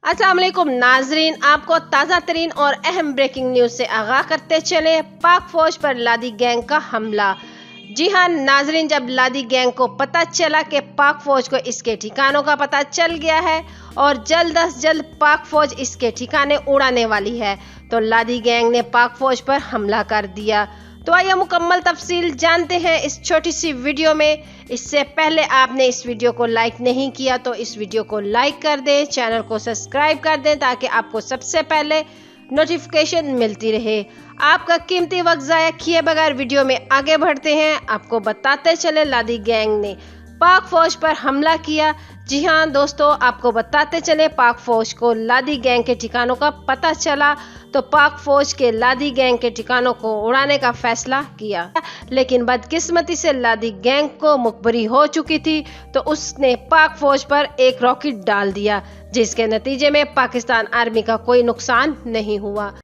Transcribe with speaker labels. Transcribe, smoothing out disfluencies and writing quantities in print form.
Speaker 1: अस्सलाम वालेकुम नाजरीन, आपको ताज़ा तरीन और अहम ब्रेकिंग न्यूज़ से आगाह करते चले। पाक फौज पर लादी गैंग का हमला। जी हाँ नाजरीन, जब लादी गैंग को पता चला कि पाक फौज को इसके ठिकानों का पता चल गया है और जल्द अज जल्द पाक फौज इसके ठिकाने उड़ाने वाली है, तो लादी गैंग ने पाक फौज पर हमला कर दिया। तो आइए मुकम्मल तफसील जानते हैं इस छोटी सी वीडियो में। इससे पहले आपने इस वीडियो को लाइक नहीं किया तो इस वीडियो को लाइक कर दें, चैनल को सब्सक्राइब कर दें ताकि आपको सबसे पहले नोटिफिकेशन मिलती रहे। आपका कीमती वक्त ज़ाया किए बगैर वीडियो में आगे बढ़ते हैं। आपको बताते चले लादी गैंग ने पाक फौज पर हमला किया। जी हाँ दोस्तों, आपको बताते चले पाक फौज को लादी गैंग के ठिकानों का पता चला तो पाक फौज के लादी गैंग के ठिकानों को उड़ाने का फैसला किया, लेकिन बदकिस्मती से लादी गैंग को मुखबरी हो चुकी थी तो उसने पाक फौज पर एक रॉकेट डाल दिया, जिसके नतीजे में पाकिस्तान आर्मी का कोई नुकसान नहीं हुआ।